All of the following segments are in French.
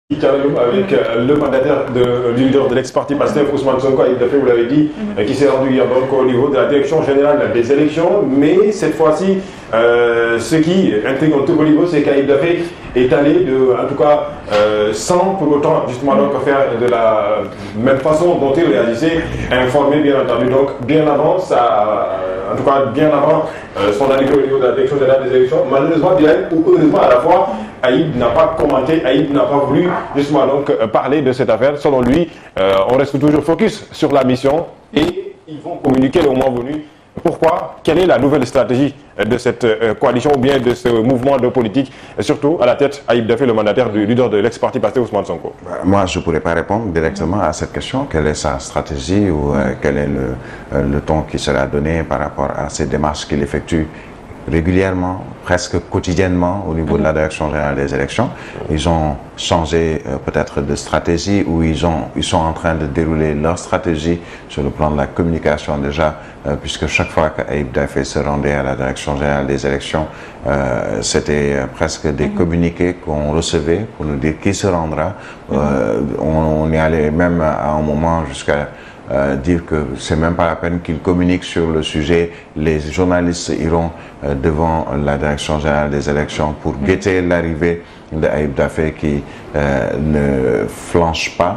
Avec le mandataire du leader de l'ex-parti Pastef, Ousmane Sonko, vous l'avez dit, qui s'est rendu hier donc au niveau de la direction générale des élections. Mais cette fois-ci, ce qui intrigue un tout au niveau, c'est qu'Aïb Daffé est allé, en tout cas, sans pour autant justement donc faire de la même façon dont il réagissait, informé bien entendu. Donc bien avant en tout cas bien avant son arrivée au niveau de la direction générale des élections. Malheureusement, ou heureusement à la fois, Aïb n'a pas commenté, Aïb n'a pas voulu justement donc parler de cette affaire. Selon lui, on reste toujours focus sur la mission et ils vont communiquer le moment venu. Pourquoi? Quelle est la nouvelle stratégie de cette coalition ou bien de ce mouvement de politique, surtout à la tête Aïb Daffé, le mandataire du leader de l'ex-parti Pastef, Ousmane Sonko? Moi, je ne pourrais pas répondre directement à cette question. Quelle est sa stratégie ou quel est le ton qui sera donné par rapport à ces démarches qu'il effectue régulièrement, presque quotidiennement au niveau de la direction générale des élections. Ils ont changé peut-être de stratégie ou ils sont en train de dérouler leur stratégie sur le plan de la communication déjà, puisque chaque fois qu'Aïb Daffé se rendait à la direction générale des élections, c'était presque des communiqués qu'on recevait pour nous dire qui se rendra. On y allait même à un moment jusqu'à dire que c'est même pas la peine qu'ils communiquent sur le sujet. Les journalistes iront devant la direction générale des élections pour guetter l'arrivée de Aïb Daffé qui ne flanche pas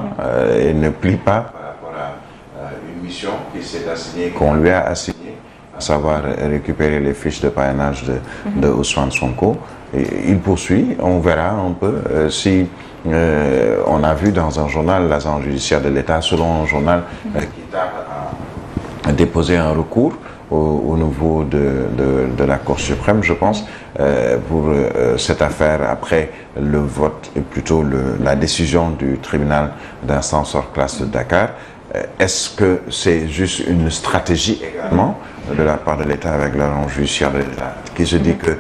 et ne plie pas par rapport à une mission qui s'est assignée, qu'on lui a assignée, à savoir récupérer les fiches de parrainage de Ousmane Sonko. Et il poursuit, on verra un peu si on a vu dans un journal l'agent judiciaire de l'État, selon un journal qui tarde à déposer un recours au niveau de la Cour suprême, je pense, pour cette affaire après le vote et plutôt la décision du tribunal d'instance hors classe de Dakar. Est-ce que c'est juste une stratégie également de la part de l'État avec l'agent judiciaire de l'État qui se dit que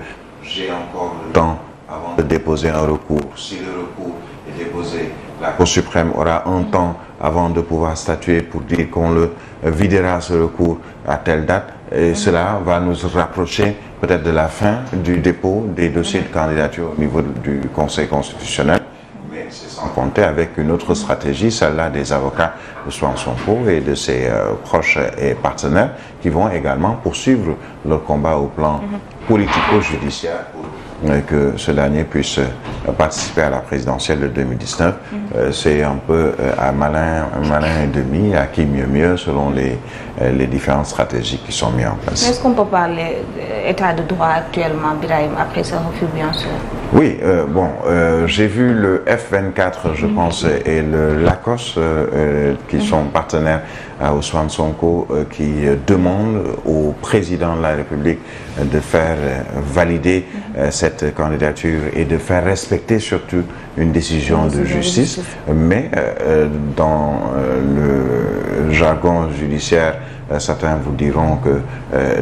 j'ai encore le temps avant de déposer un recours? Si le recours est déposé, la Cour suprême aura un temps avant de pouvoir statuer pour dire qu'on le videra ce recours à telle date. Et cela va nous rapprocher peut-être de la fin du dépôt des dossiers de candidature au niveau du Conseil constitutionnel. Mais c'est sans compter avec une autre stratégie, celle-là des avocats de Ousmane Sonko et de ses proches et partenaires qui vont également poursuivre leur combat au plan politico-judiciaire pour que ce dernier puisse participer à la présidentielle de 2019. C'est un peu un malin et demi, à qui mieux selon les différentes stratégies qui sont mises en place. Est-ce qu'on peut parler d'état de droit actuellement, Birahim, après ce refus, bien sûr? Oui, j'ai vu le F24, je pense, et le LACOS, qui sont partenaires à Ousmane Sonko, qui demandent au président de la République de faire valider cette candidature et de faire respecter surtout une décision de justice. Mais dans le jargon judiciaire, certains vous diront que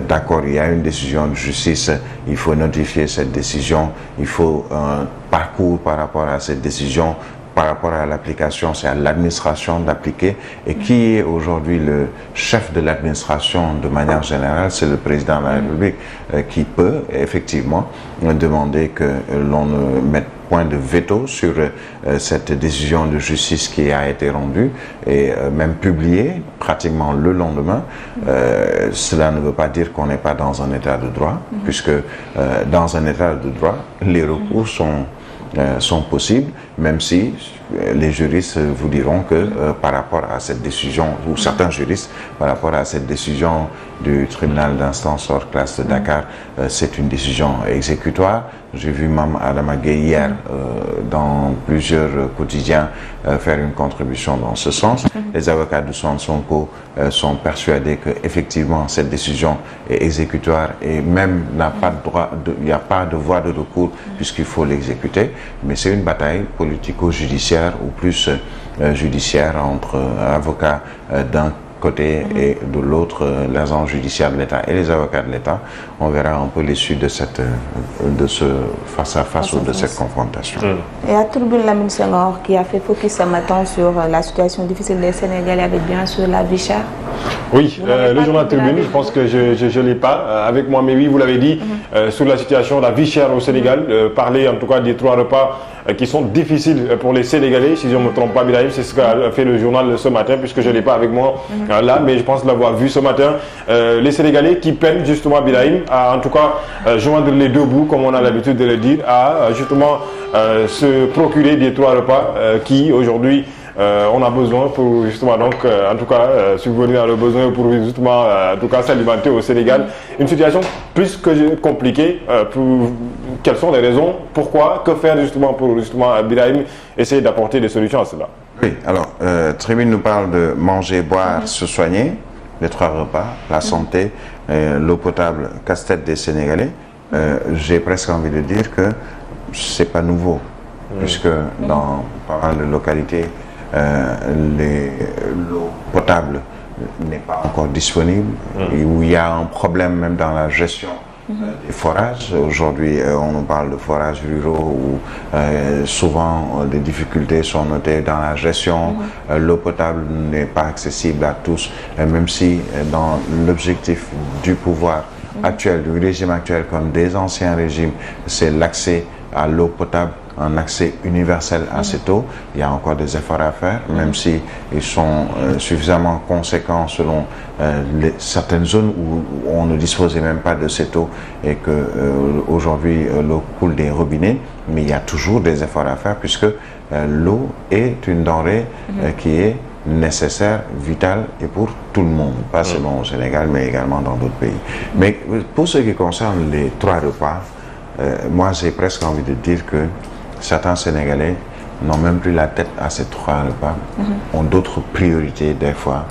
d'accord, il y a une décision de justice, il faut notifier cette décision, il faut un parcours par rapport à cette décision, par rapport à l'application, c'est à l'administration d'appliquer. Et qui est aujourd'hui le chef de l'administration de manière générale? C'est le président de la République qui peut effectivement demander que l'on ne mette point de veto sur cette décision de justice qui a été rendue et même publiée pratiquement le lendemain. Cela ne veut pas dire qu'on n'est pas dans un état de droit, puisque dans un état de droit, les recours sont possibles, même si les juristes vous diront que par rapport à cette décision, ou certains juristes, par rapport à cette décision du tribunal d'instance hors classe de Dakar, c'est une décision exécutoire. J'ai vu Mme Adama Gueye hier dans plusieurs quotidiens faire une contribution dans ce sens. Les avocats de Ousmane Sonko sont persuadés qu'effectivement cette décision est exécutoire et même n'a pas de droit, il n'y a pas de voie de recours puisqu'il faut l'exécuter. Mais c'est une bataille politico-judiciaire ou plus judiciaire entre avocats d'un côté et de l'autre l'agent judiciaire de l'État et les avocats de l'État. On verra un peu l'issue de ce face-à-face ou de cette confrontation. Et à Turbine Lamine Senghor qui a fait focus ce matin sur la situation difficile des Sénégalais avec bien sûr la vie chère. Oui, le journal Tribune, je pense que je ne l'ai pas avec moi, mais oui, vous l'avez dit, sur la situation, la vie chère au Sénégal, parler en tout cas des 3 repas qui sont difficiles pour les Sénégalais. Si je ne me trompe pas, Birahim, c'est ce qu'a fait le journal ce matin, puisque je ne l'ai pas avec moi là, mais je pense l'avoir vu ce matin. Les Sénégalais qui peinent justement, Birahim, à en tout cas joindre les deux bouts, comme on a l'habitude de le dire, à justement se procurer des 3 repas qui aujourd'hui on a besoin pour justement donc en tout cas subvenir à le besoin pour justement en tout cas s'alimenter au Sénégal. Une situation plus que compliquée. Quelles sont les raisons? Pourquoi? Que faire justement pour justement Birahim essayer d'apporter des solutions à cela? Oui, alors Tribune nous parle de manger, boire, se soigner, les 3 repas, la santé, l'eau potable, casse-tête des Sénégalais. J'ai presque envie de dire que c'est pas nouveau, puisque dans pas mal de localités l'eau potable n'est pas encore disponible, et où il y a un problème même dans la gestion des forages. Aujourd'hui, on nous parle de forages ruraux où souvent des difficultés sont notées dans la gestion. L'eau potable n'est pas accessible à tous, même si dans l'objectif du pouvoir actuel, du régime actuel comme des anciens régimes, c'est l'accès à l'eau potable, un accès universel à cette eau. Il y a encore des efforts à faire, même si ils sont suffisamment conséquents selon certaines zones où on ne disposait même pas de cette eau et que aujourd'hui l'eau coule des robinets. Mais il y a toujours des efforts à faire puisque l'eau est une denrée qui est nécessaire, vitale et pour tout le monde, pas seulement au Sénégal mais également dans d'autres pays. Mais pour ce qui concerne les 3 repas, moi j'ai presque envie de dire que certains Sénégalais n'ont même plus la tête à ces 3 repas, ont d'autres priorités des fois,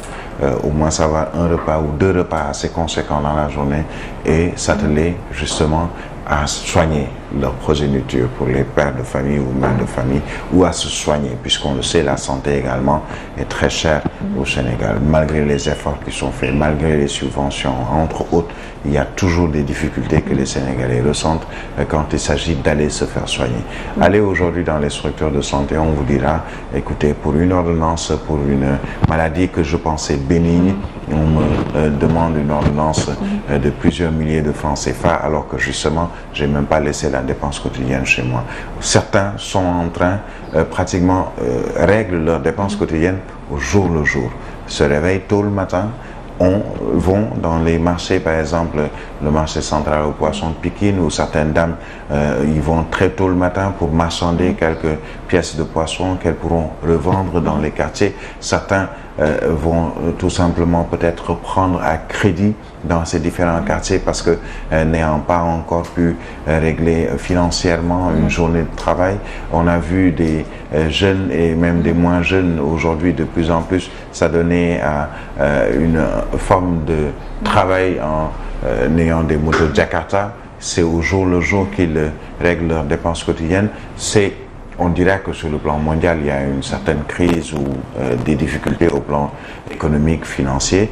au moins savoir un repas ou 2 repas assez conséquents dans la journée et s'atteler justement à soigner leur progéniture pour les pères de famille ou mères de famille, ou à se soigner, puisqu'on le sait, la santé également est très chère au Sénégal, malgré les efforts qui sont faits, malgré les subventions, entre autres. Il y a toujours des difficultés que les Sénégalais ressentent quand il s'agit d'aller se faire soigner. Allez aujourd'hui dans les structures de santé, on vous dira, écoutez, pour une ordonnance, pour une maladie que je pensais bénigne, on me demande une ordonnance de plusieurs milliers de francs CFA, alors que justement, j'ai même pas laissé la dépense quotidienne chez moi. Certains sont en train, pratiquement, règlent leurs dépenses quotidiennes au jour le jour. Se réveillent tôt le matin, vont dans les marchés, par exemple le marché central au poisson de Pikine, où certaines dames ils vont très tôt le matin pour marchander quelques pièces de poisson qu'elles pourront revendre dans les quartiers. Certains vont tout simplement peut-être prendre à crédit dans ces différents quartiers parce que n'ayant pas encore pu régler financièrement une journée de travail. On a vu des jeunes et même des moins jeunes aujourd'hui de plus en plus s'adonner à une forme de travail en ayant des motos Jakarta. C'est au jour le jour qu'ils règlent leurs dépenses quotidiennes. On dirait que sur le plan mondial, il y a une certaine crise ou des difficultés au plan économique, financier.